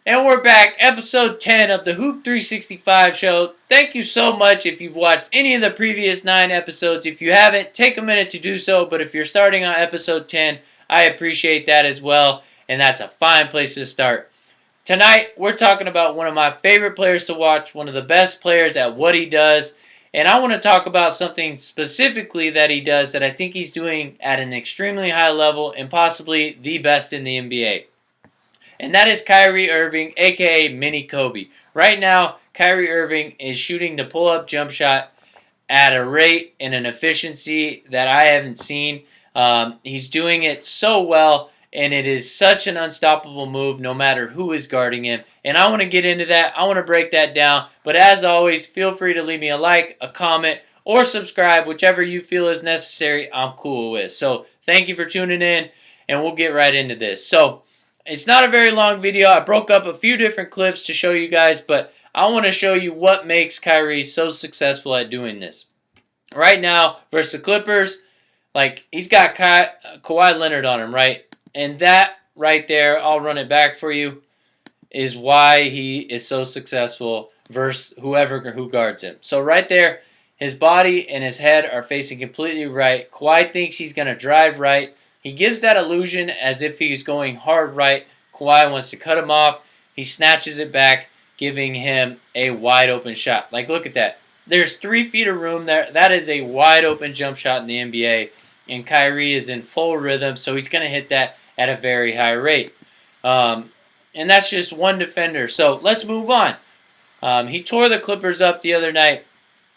And we're back, episode 10 of the Hoop 365 show. Thank you so much if you've watched any of the previous 9 episodes. If you haven't, take a minute to do so. But if you're starting on episode 10, I appreciate that as well. And that's a fine place to start. Tonight, we're talking about one of my favorite players to watch, one of the best players at what he does. And I want to talk about something specifically that he does that I think he's doing at an extremely high level and possibly the best in the NBA. And that is Kyrie Irving, a.k.a. Mini Kobe. Right now, Kyrie Irving is shooting the pull-up jump shot at a rate and an efficiency that I haven't seen. He's doing it so well, and it is such an unstoppable move no matter who is guarding him. And I want to get into that. I want to break that down. But as always, feel free to leave me a like, a comment, or subscribe. Whichever you feel is necessary, I'm cool with. So thank you for tuning in, and we'll get right into this. So it's not a very long video. I broke up a few different clips to show you guys, but I want to show you what makes Kyrie so successful at doing this. Right now, versus the Clippers, he's got Kawhi Leonard on him, right? And that right there, I'll run it back for you, is why he is so successful versus who guards him. So right there, his body and his head are facing completely right. Kawhi thinks he's going to drive right. He gives that illusion as if he's going hard right. Kawhi wants to cut him off. He snatches it back, giving him a wide open shot. Look at that. There's 3 feet of room there. That is a wide open jump shot in the NBA. And Kyrie is in full rhythm, so he's going to hit that at a very high rate. And that's just one defender. So let's move on. He tore the Clippers up the other night,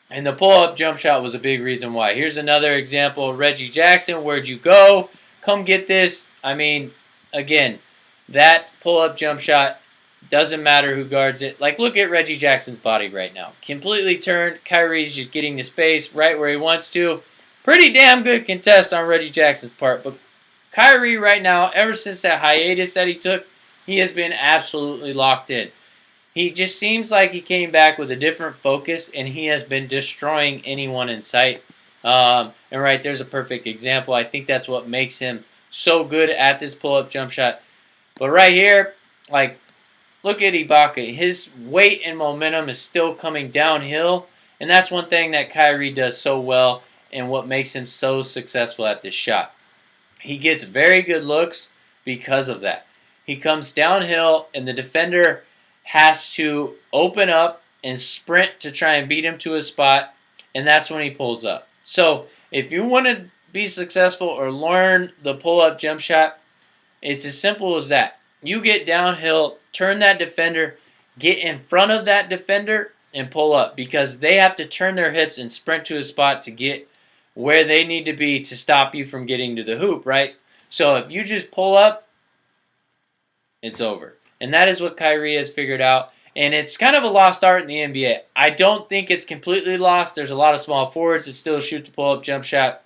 and the pull-up jump shot was a big reason why. Here's another example. Reggie Jackson, where'd you go? Come get this. I mean, again, that pull-up jump shot, doesn't matter who guards it. Look at Reggie Jackson's body right now. Completely turned. Kyrie's just getting the space right where he wants to. Pretty damn good contest on Reggie Jackson's part. But Kyrie right now, ever since that hiatus that he took, he has been absolutely locked in. He just seems like he came back with a different focus, and he has been destroying anyone in sight. And right there's a perfect example. I think that's what makes him so good at this pull-up jump shot. But right here, look at Ibaka. His weight and momentum is still coming downhill, and that's one thing that Kyrie does so well and what makes him so successful at this shot. He gets very good looks because of that. He comes downhill, and the defender has to open up and sprint to try and beat him to a spot, and that's when he pulls up. So if you want to be successful or learn the pull-up jump shot, it's as simple as that. You get downhill, turn that defender, get in front of that defender, and pull up, because they have to turn their hips and sprint to a spot to get where they need to be to stop you from getting to the hoop, right? So if you just pull up, it's over. And that is what Kyrie has figured out. And it's kind of a lost art in the NBA. I don't think it's completely lost. There's a lot of small forwards that still shoot the pull-up jump shot.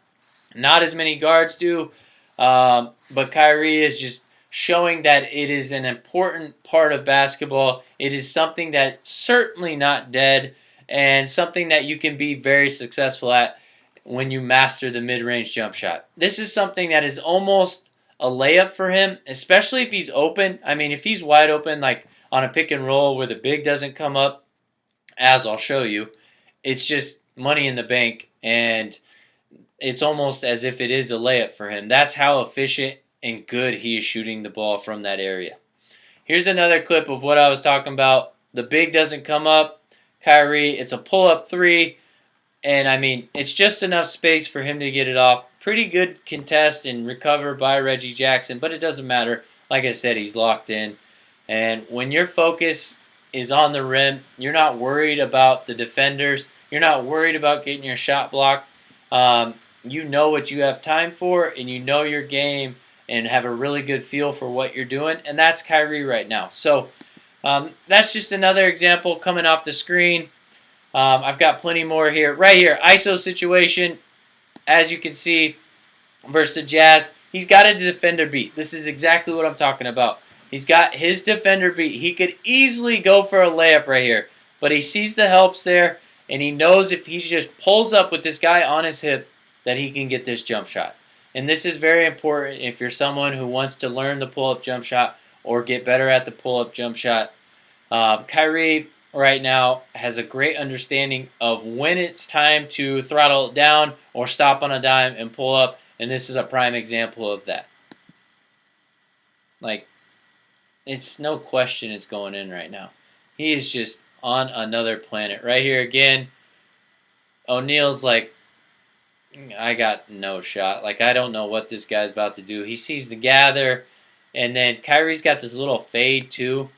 Not as many guards do. But Kyrie is just showing that it is an important part of basketball. It is something that's certainly not dead, and something that you can be very successful at when you master the mid-range jump shot. This is something that is almost a layup for him, especially if he's open. I mean, if he's wide open, on a pick and roll where the big doesn't come up, as I'll show you, it's just money in the bank, and it's almost as if it is a layup for him. That's how efficient and good he is shooting the ball from that area. Here's another clip of what I was talking about. The big doesn't come up. Kyrie, it's a pull-up 3, and I mean, it's just enough space for him to get it off. Pretty good contest and recover by Reggie Jackson, but it doesn't matter. Like I said, he's locked in. And when your focus is on the rim, you're not worried about the defenders. You're not worried about getting your shot blocked. You know what you have time for, and you know your game, and have a really good feel for what you're doing. And that's Kyrie right now. So that's just another example coming off the screen. I've got plenty more here. Right here, ISO situation. As you can see, versus the Jazz, he's got a defender beat. This is exactly what I'm talking about. He's got his defender beat. He could easily go for a layup right here, but he sees the helps there, and he knows if he just pulls up with this guy on his hip that he can get this jump shot. And this is very important if you're someone who wants to learn the pull-up jump shot or get better at the pull-up jump shot. Kyrie right now has a great understanding of when it's time to throttle it down or stop on a dime and pull up, and this is a prime example of that. Like, it's no question it's going in right now. He is just on another planet. Right here again, O'Neal's like, I got no shot. Like, I don't know what this guy's about to do. He sees the gather, and then Kyrie's got this little fade too.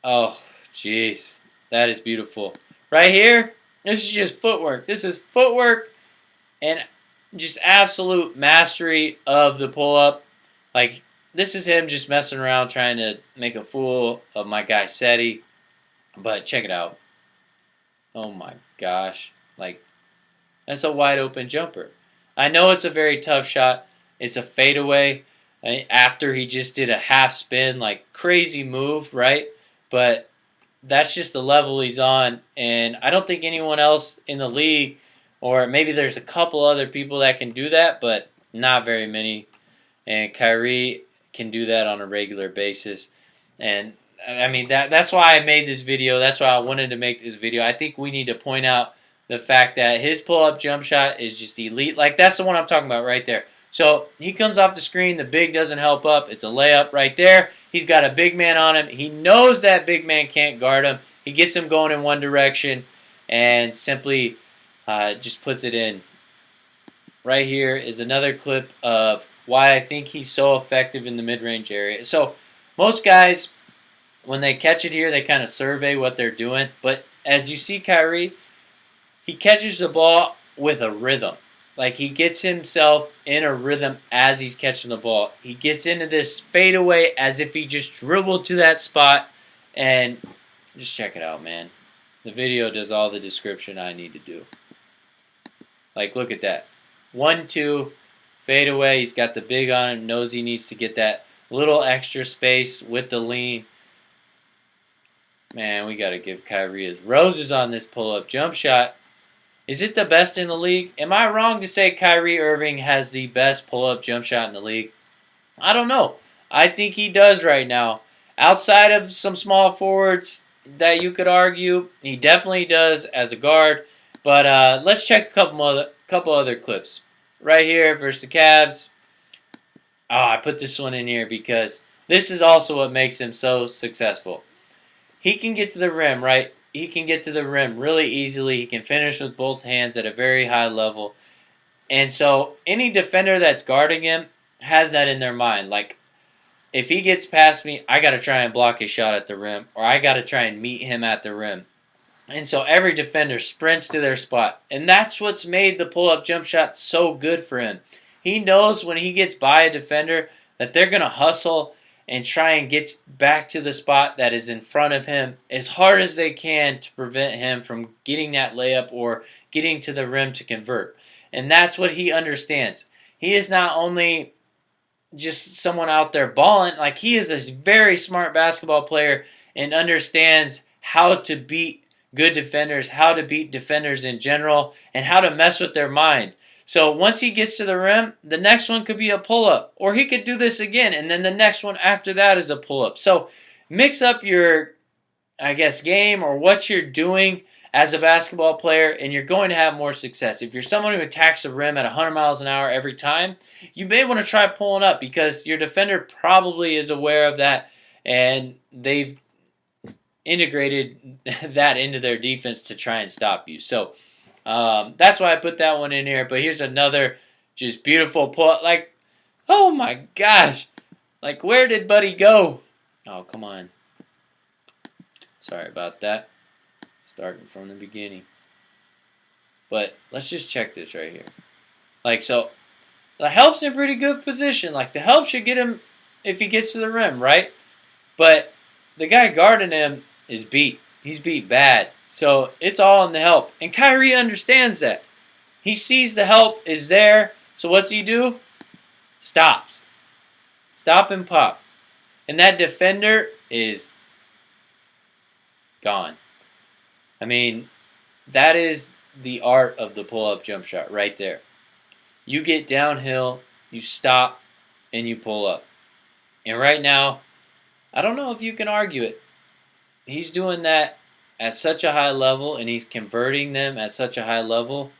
Oh, jeez. That is beautiful. Right here, this is just footwork. This is footwork and just absolute mastery of the pull-up. Like, this is him just messing around trying to make a fool of my guy Seti. But check it out. Oh my gosh. Like, that's a wide open jumper. I know it's a very tough shot. It's a fadeaway after he just did a half spin, like crazy move, right? But that's just the level he's on. And I don't think anyone else in the league, or maybe there's a couple other people that can do that, but not very many. And Kyrie can do that on a regular basis. And I mean, that's why I made this video. That's why I wanted to make this video. I think we need to point out the fact that his pull-up jump shot is just elite. Like, that's the one I'm talking about right there. So he comes off the screen. The big doesn't help up. It's a layup right there. He's got a big man on him. He knows that big man can't guard him. He gets him going in one direction and simply just puts it in. Right here is another clip of why I think he's so effective in the mid-range area. So most guys, when they catch it here, they kind of survey what they're doing. But as you see Kyrie, he catches the ball with a rhythm. Like, he gets himself in a rhythm as he's catching the ball. He gets into this fadeaway as if he just dribbled to that spot. And just check it out, man. The video does all the description I need to do. Like, look at that. 1-2, fadeaway. He's got the big on him. Knows he needs to get that little extra space with the lean. Man, we got to give Kyrie his roses on this pull-up jump shot. Is it the best in the league? Am I wrong to say Kyrie Irving has the best pull-up jump shot in the league? I don't know. I think he does right now. Outside of some small forwards that you could argue, he definitely does as a guard. But let's check a couple other clips. Right here versus the Cavs. Oh, I put this one in here because this is also what makes him so successful. He can get to the rim, right? He can get to the rim really easily. He can finish with both hands at a very high level. And so any defender that's guarding him has that in their mind. Like, if he gets past me, I got to try and block his shot at the rim, or I got to try and meet him at the rim. And so every defender sprints to their spot. And that's what's made the pull-up jump shot so good for him. He knows when he gets by a defender that they're going to hustle and try and get back to the spot that is in front of him as hard as they can to prevent him from getting that layup or getting to the rim to convert. And that's what he understands. He is not only just someone out there balling, like, he is a very smart basketball player and understands how to beat good defenders, how to beat defenders in general, and how to mess with their mind. So once he gets to the rim, the next one could be a pull-up. Or he could do this again, and then the next one after that is a pull-up. So mix up your, I guess, game or what you're doing as a basketball player, and you're going to have more success. If you're someone who attacks the rim at 100 miles an hour every time, you may want to try pulling up because your defender probably is aware of that, and they've integrated that into their defense to try and stop you. So that's why I put that one in here. But here's another just beautiful pull. Like, oh my gosh. Like, where did Buddy go? Oh, come on. Sorry about that. Starting from the beginning. But let's just check this right here. Like, so the help's in pretty good position. Like, the help should get him if he gets to the rim, right? But the guy guarding him is beat. He's beat bad. So it's all in the help. And Kyrie understands that. He sees the help is there. So what's he do? Stops. Stop and pop. And that defender is gone. I mean, that is the art of the pull-up jump shot right there. You get downhill, you stop, and you pull up. And right now, I don't know if you can argue it. He's doing that at such a high level, and he's converting them at such a high level.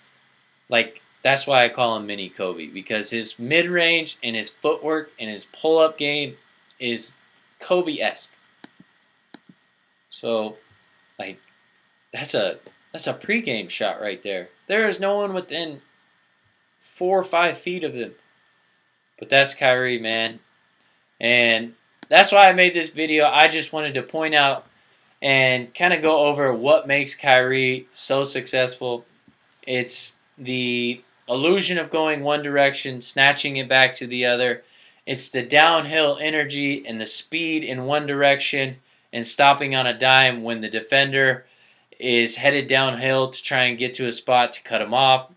Like, that's why I call him Mini Kobe, because his mid-range and his footwork and his pull-up game is Kobe-esque. So, like, that's a pregame shot right there. There is no one within 4 or 5 feet of him. But that's Kyrie, man. And that's why I made this video. I just wanted to point out and kind of go over what makes Kyrie so successful. It's the illusion of going one direction, snatching it back to the other. It's the downhill energy and the speed in one direction and stopping on a dime when the defender is headed downhill to try and get to a spot to cut him off.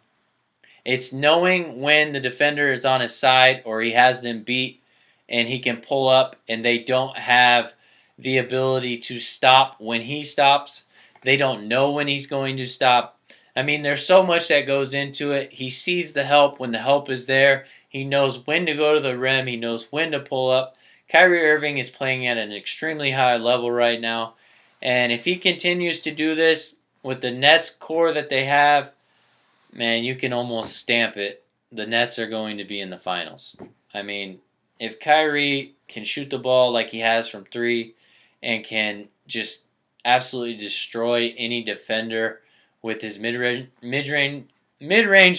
It's knowing when the defender is on his side or he has them beat and he can pull up and they don't have the ability to stop when he stops. They don't know when he's going to stop. I mean, there's so much that goes into it. He sees the help when the help is there. He knows when to go to the rim. He knows when to pull up. Kyrie Irving is playing at an extremely high level right now. And if he continues to do this with the Nets core that they have, man, you can almost stamp it. The Nets are going to be in the finals. I mean, if Kyrie can shoot the ball like he has from three and can just absolutely destroy any defender with his mid-range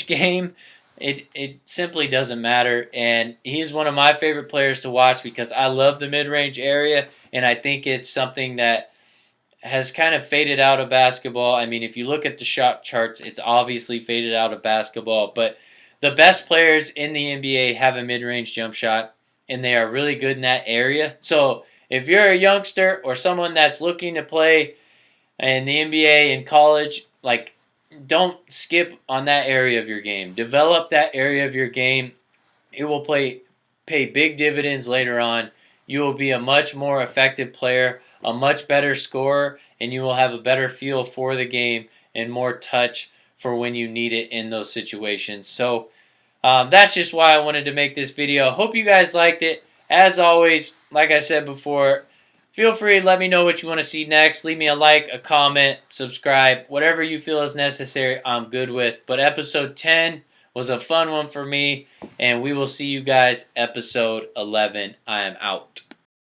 game, it simply doesn't matter. And he's one of my favorite players to watch because I love the mid-range area, and I think it's something that has kind of faded out of basketball. I mean, if you look at the shot charts, it's obviously faded out of basketball. But the best players in the NBA have a mid-range jump shot, and they are really good in that area. So if you're a youngster or someone that's looking to play in the NBA in college, like, don't skip on that area of your game. Develop that area of your game. It will pay big dividends later on. You will be a much more effective player, a much better scorer, and you will have a better feel for the game and more touch for when you need it in those situations. So that's just why I wanted to make this video. Hope you guys liked it. As always, like I said before, feel free to let me know what you want to see next. Leave me a like, a comment, subscribe. Whatever you feel is necessary, I'm good with. But episode 10 was a fun one for me, and we will see you guys episode 11. I am out.